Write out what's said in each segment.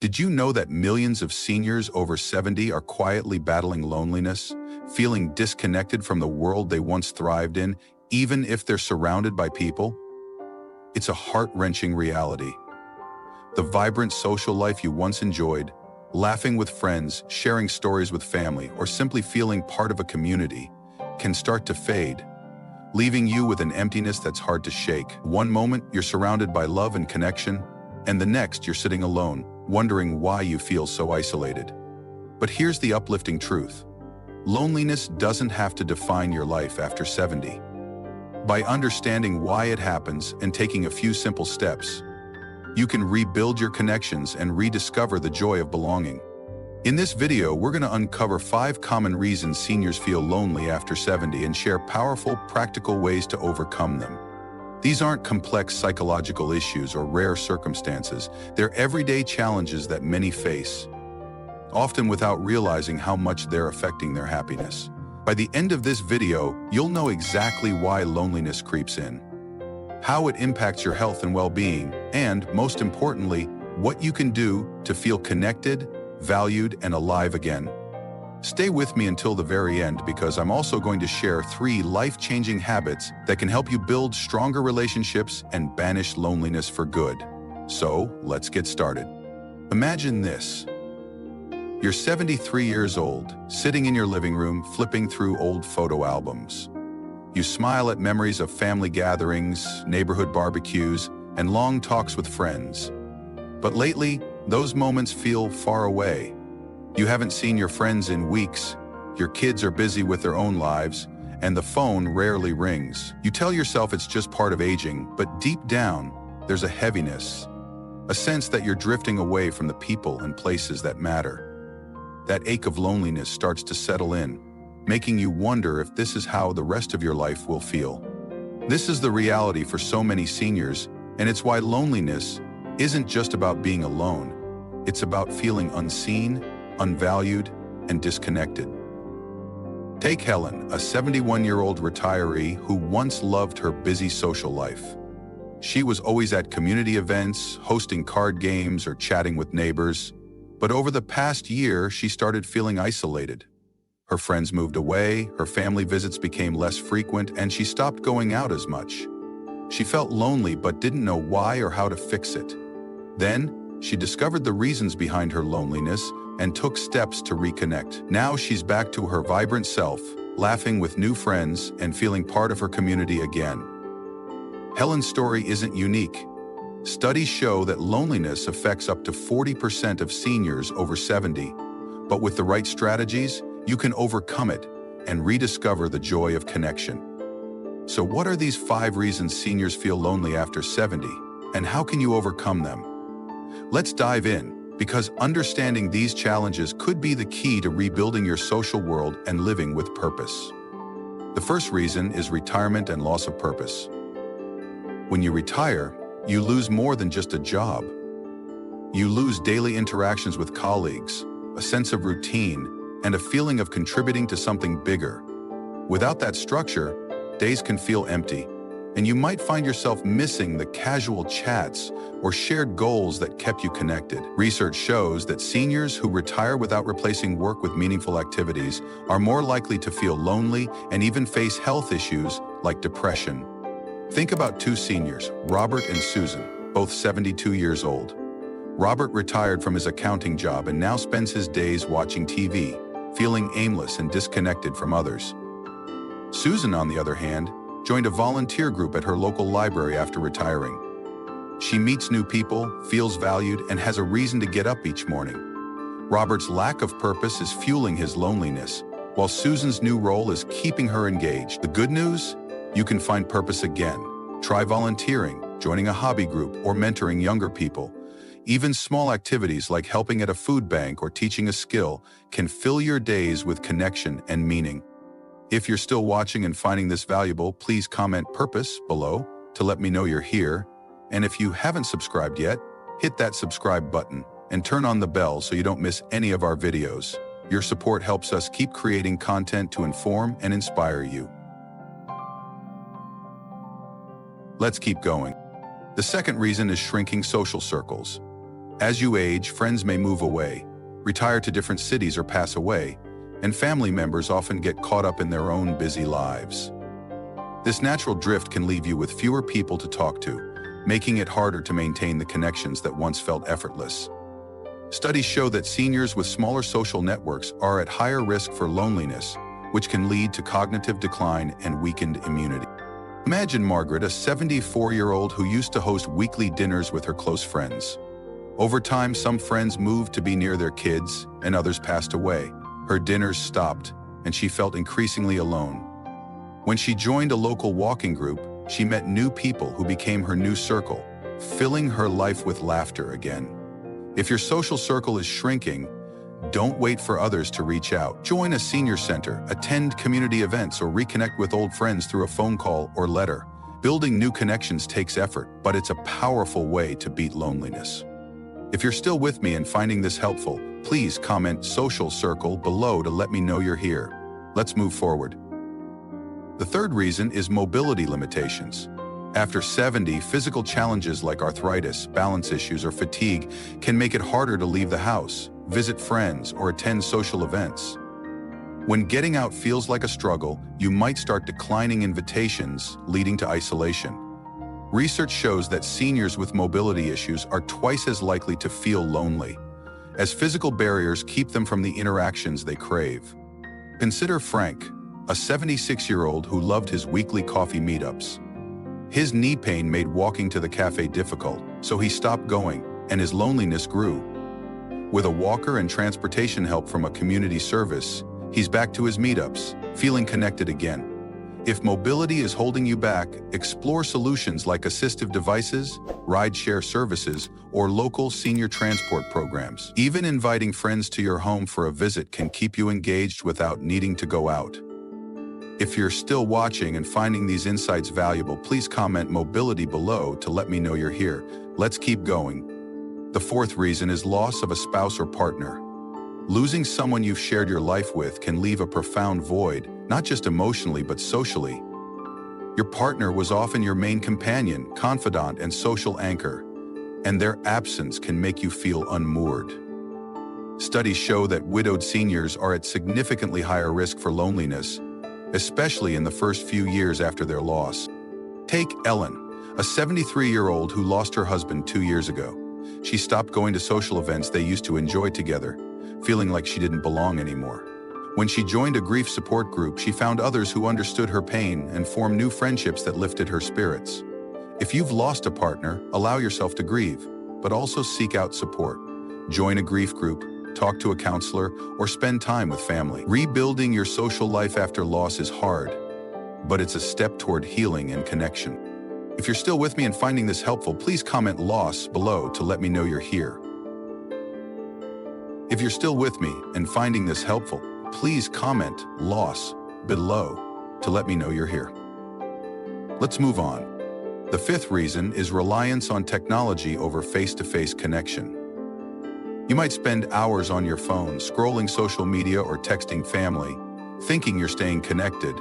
Did you know that millions of seniors over 70 are quietly battling loneliness, feeling disconnected from the world they once thrived in, even if they're surrounded by people? It's a heart-wrenching reality. The vibrant social life you once enjoyed, laughing with friends, sharing stories with family, or simply feeling part of a community, can start to fade, leaving you with an emptiness that's hard to shake. One moment, you're surrounded by love and connection, and the next, you're sitting alone, wondering why you feel so isolated. But here's the uplifting truth. Loneliness doesn't have to define your life after 70. By understanding why it happens and taking a few simple steps, you can rebuild your connections and rediscover the joy of belonging. In this video, we're going to uncover 5 common reasons seniors feel lonely after 70 and share powerful, practical ways to overcome them. These aren't complex psychological issues or rare circumstances. They're everyday challenges that many face, often without realizing how much they're affecting their happiness. By the end of this video, you'll know exactly why loneliness creeps in, how it impacts your health and well-being, and, most importantly, what you can do to feel connected, valued, and alive again. Stay with me until the very end because I'm also going to share 3 life-changing habits that can help you build stronger relationships and banish loneliness for good. So, let's get started. Imagine this. You're 73 years old, sitting in your living room, flipping through old photo albums. You smile at memories of family gatherings, neighborhood barbecues, and long talks with friends. But lately, those moments feel far away. You haven't seen your friends in weeks, your kids are busy with their own lives, and the phone rarely rings. You tell yourself it's just part of aging, but deep down, there's a heaviness, a sense that you're drifting away from the people and places that matter. That ache of loneliness starts to settle in, making you wonder if this is how the rest of your life will feel. This is the reality for so many seniors, and it's why loneliness isn't just about being alone. It's about feeling unseen, unvalued, and disconnected. Take Helen, a 71-year-old retiree who once loved her busy social life. She was always at community events, hosting card games, or chatting with neighbors. But over the past year, she started feeling isolated. Her friends moved away, her family visits became less frequent, and she stopped going out as much. She felt lonely but didn't know why or how to fix it. Then, she discovered the reasons behind her loneliness and took steps to reconnect. Now she's back to her vibrant self, laughing with new friends and feeling part of her community again. Helen's story isn't unique. Studies show that loneliness affects up to 40% of seniors over 70, but with the right strategies, you can overcome it and rediscover the joy of connection. So what are these 5 reasons seniors feel lonely after 70, and how can you overcome them? Let's dive in, because understanding these challenges could be the key to rebuilding your social world and living with purpose. The first reason is retirement and loss of purpose. When you retire, you lose more than just a job. You lose daily interactions with colleagues, a sense of routine, and a feeling of contributing to something bigger. Without that structure, days can feel empty, and you might find yourself missing the casual chats or shared goals that kept you connected. Research shows that seniors who retire without replacing work with meaningful activities are more likely to feel lonely and even face health issues like depression. Think about 2 seniors, Robert and Susan, both 72 years old. Robert retired from his accounting job and now spends his days watching TV, feeling aimless and disconnected from others. Susan, on the other hand, joined a volunteer group at her local library after retiring. She meets new people, feels valued, and has a reason to get up each morning. Robert's lack of purpose is fueling his loneliness, while Susan's new role is keeping her engaged. The good news? You can find purpose again. Try volunteering, joining a hobby group, or mentoring younger people. Even small activities like helping at a food bank or teaching a skill can fill your days with connection and meaning. If you're still watching and finding this valuable, please comment "purpose" below to let me know you're here. And if you haven't subscribed yet, hit that subscribe button and turn on the bell so you don't miss any of our videos. Your support helps us keep creating content to inform and inspire you. Let's keep going. The second reason is shrinking social circles. As you age, friends may move away, retire to different cities or pass away, and family members often get caught up in their own busy lives. This natural drift can leave you with fewer people to talk to, making it harder to maintain the connections that once felt effortless. Studies show that seniors with smaller social networks are at higher risk for loneliness, which can lead to cognitive decline and weakened immunity. Imagine Margaret, a 74-year-old who used to host weekly dinners with her close friends. Over time, some friends moved to be near their kids, and others passed away. Her dinners stopped, and she felt increasingly alone. When she joined a local walking group, she met new people who became her new circle, filling her life with laughter again. If your social circle is shrinking, don't wait for others to reach out. Join a senior center, attend community events, or reconnect with old friends through a phone call or letter. Building new connections takes effort, but it's a powerful way to beat loneliness. If you're still with me and finding this helpful, please comment social circle below to let me know you're here. Let's move forward. The third reason is mobility limitations. After 70, physical challenges like arthritis, balance issues, or fatigue can make it harder to leave the house, visit friends, or attend social events. When getting out feels like a struggle, you might start declining invitations, leading to isolation. Research shows that seniors with mobility issues are twice as likely to feel lonely, as physical barriers keep them from the interactions they crave. Consider Frank, a 76-year-old who loved his weekly coffee meetups. His knee pain made walking to the cafe difficult, so he stopped going, and his loneliness grew. With a walker and transportation help from a community service, he's back to his meetups, feeling connected again. If mobility is holding you back, explore solutions like assistive devices, ride-share services, or local senior transport programs. Even inviting friends to your home for a visit can keep you engaged without needing to go out. If you're still watching and finding these insights valuable, please comment mobility below to let me know you're here. Let's keep going. The fourth reason is loss of a spouse or partner. Losing someone you've shared your life with can leave a profound void, not just emotionally but socially. Your partner was often your main companion, confidant, and social anchor, and their absence can make you feel unmoored. Studies show that widowed seniors are at significantly higher risk for loneliness, especially in the first few years after their loss. Take Ellen, a 73-year-old who lost her husband 2 years ago. She stopped going to social events they used to enjoy together, feeling like she didn't belong anymore. When she joined a grief support group, she found others who understood her pain and formed new friendships that lifted her spirits. If you've lost a partner, allow yourself to grieve, but also seek out support. Join a grief group, talk to a counselor, or spend time with family. Rebuilding your social life after loss is hard, but it's a step toward healing and connection. If you're still with me and finding this helpful, please comment loss below to let me know you're here. If you're still with me and finding this helpful, please comment loss below to let me know you're here. Let's move on. The fifth reason is reliance on technology over face-to-face connection. You might spend hours on your phone, scrolling social media or texting family, thinking you're staying connected.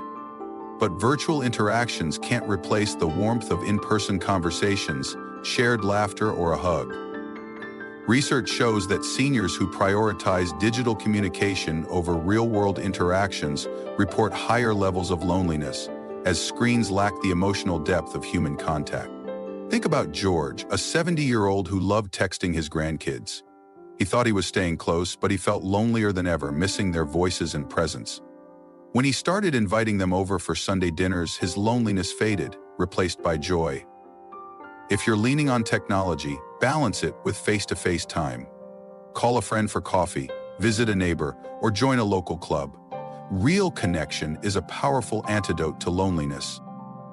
But virtual interactions can't replace the warmth of in-person conversations, shared laughter, or a hug. Research shows that seniors who prioritize digital communication over real-world interactions report higher levels of loneliness, as screens lack the emotional depth of human contact. Think about George, a 70-year-old who loved texting his grandkids. He thought he was staying close, but he felt lonelier than ever, missing their voices and presence. When he started inviting them over for Sunday dinners, his loneliness faded, replaced by joy. If you're leaning on technology, balance it with face-to-face time. Call a friend for coffee, visit a neighbor, or join a local club. Real connection is a powerful antidote to loneliness.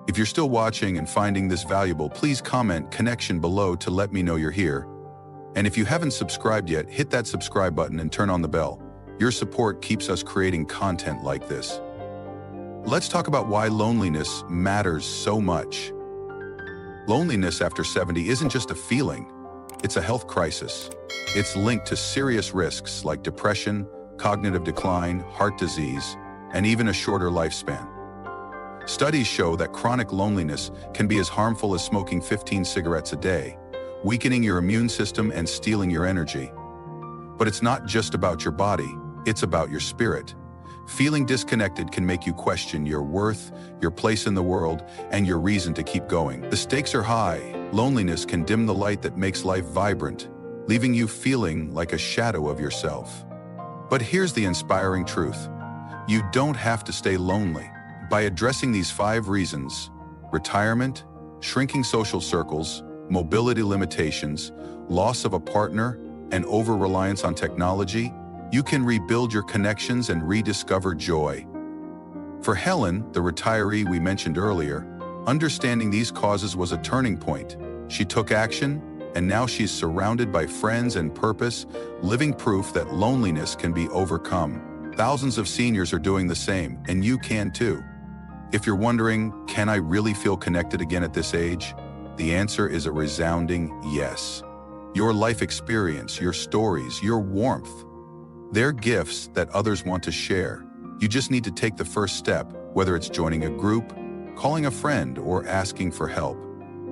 If you're still watching and finding this valuable, please comment connection below to let me know you're here. And if you haven't subscribed yet, hit that subscribe button and turn on the bell. Your support keeps us creating content like this. Let's talk about why loneliness matters so much. Loneliness after 70 isn't just a feeling, it's a health crisis. It's linked to serious risks like depression, cognitive decline, heart disease, and even a shorter lifespan. Studies show that chronic loneliness can be as harmful as smoking 15 cigarettes a day, weakening your immune system and stealing your energy. But it's not just about your body, it's about your spirit. Feeling disconnected can make you question your worth, your place in the world, and your reason to keep going. The stakes are high. Loneliness can dim the light that makes life vibrant, leaving you feeling like a shadow of yourself. But here's the inspiring truth. You don't have to stay lonely. By addressing these 5 reasons, retirement, shrinking social circles, mobility limitations, loss of a partner, and over-reliance on technology, you can rebuild your connections and rediscover joy. For Helen, the retiree we mentioned earlier, understanding these causes was a turning point. She took action, and now she's surrounded by friends and purpose, living proof that loneliness can be overcome. Thousands of seniors are doing the same, and you can too. If you're wondering, can I really feel connected again at this age? The answer is a resounding yes. Your life experience, your stories, your warmth, they're gifts that others want to share. You just need to take the first step, whether it's joining a group, calling a friend, or asking for help.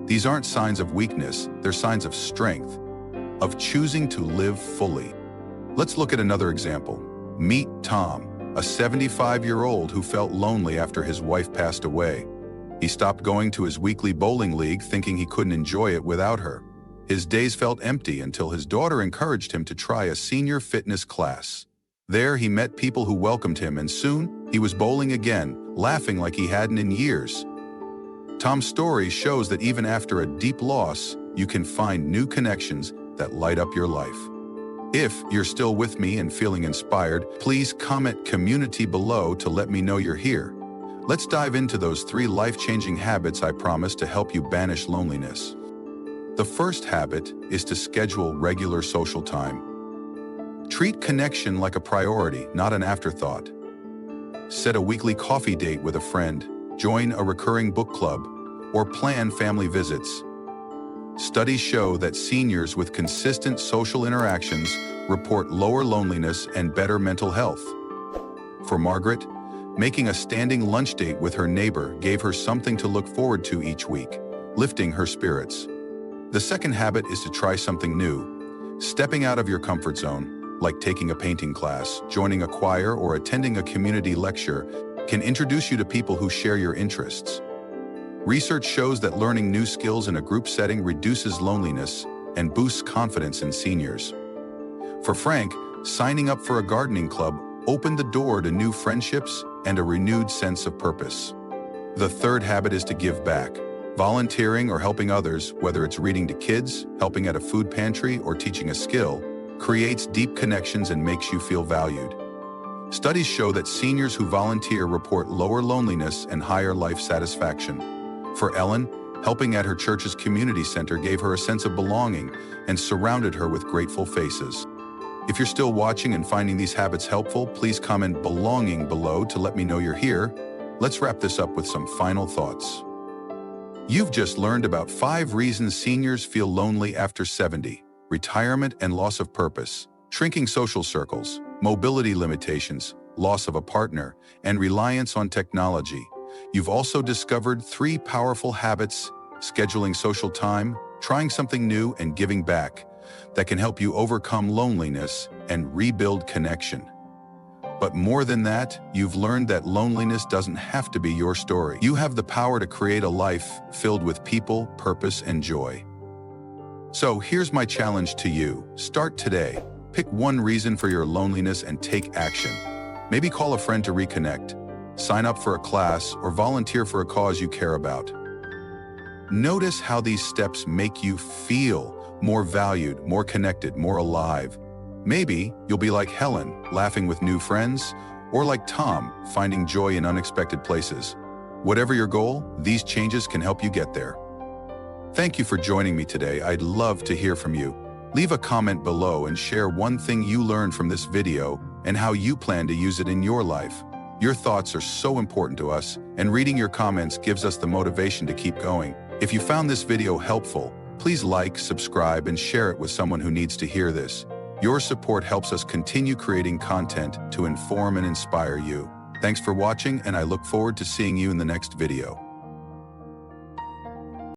These aren't signs of weakness, they're signs of strength, of choosing to live fully. Let's look at another example. Meet Tom, a 75-year-old who felt lonely after his wife passed away. He stopped going to his weekly bowling league thinking he couldn't enjoy it without her. His days felt empty until his daughter encouraged him to try a senior fitness class. There he met people who welcomed him, and soon he was bowling again, laughing like he hadn't in years. Tom's story shows that even after a deep loss, you can find new connections that light up your life. If you're still with me and feeling inspired, please comment community below to let me know you're here. Let's dive into those 3 life-changing habits I promise to help you banish loneliness. The first habit is to schedule regular social time. Treat connection like a priority, not an afterthought. Set a weekly coffee date with a friend, join a recurring book club, or plan family visits. Studies show that seniors with consistent social interactions report lower loneliness and better mental health. For Margaret, making a standing lunch date with her neighbor gave her something to look forward to each week, lifting her spirits. The second habit is to try something new. Stepping out of your comfort zone, like taking a painting class, joining a choir, or attending a community lecture, can introduce you to people who share your interests. Research shows that learning new skills in a group setting reduces loneliness and boosts confidence in seniors. For Frank, signing up for a gardening club opened the door to new friendships and a renewed sense of purpose. The third habit is to give back. Volunteering or helping others, whether it's reading to kids, helping at a food pantry, or teaching a skill, creates deep connections and makes you feel valued. Studies show that seniors who volunteer report lower loneliness and higher life satisfaction. For Ellen, helping at her church's community center gave her a sense of belonging and surrounded her with grateful faces. If you're still watching and finding these habits helpful, please comment belonging below to let me know you're here. Let's wrap this up with some final thoughts. You've just learned about 5 reasons seniors feel lonely after 70: retirement and loss of purpose, shrinking social circles, mobility limitations, loss of a partner, and reliance on technology. You've also discovered 3 powerful habits: scheduling social time, trying something new, and giving back, that can help you overcome loneliness and rebuild connection. But more than that, you've learned that loneliness doesn't have to be your story. You have the power to create a life filled with people, purpose, and joy. So here's my challenge to you. Start today. Pick one reason for your loneliness and take action. Maybe call a friend to reconnect, sign up for a class, or volunteer for a cause you care about. Notice how these steps make you feel more valued, more connected, more alive. Maybe you'll be like Helen, laughing with new friends, or like Tom, finding joy in unexpected places. Whatever your goal, these changes can help you get there. Thank you for joining me today. I'd love to hear from you. Leave a comment below and share one thing you learned from this video and how you plan to use it in your life. Your thoughts are so important to us, and reading your comments gives us the motivation to keep going. If you found this video helpful, please like, subscribe, and share it with someone who needs to hear this. Your support helps us continue creating content to inform and inspire you. Thanks for watching, and I look forward to seeing you in the next video.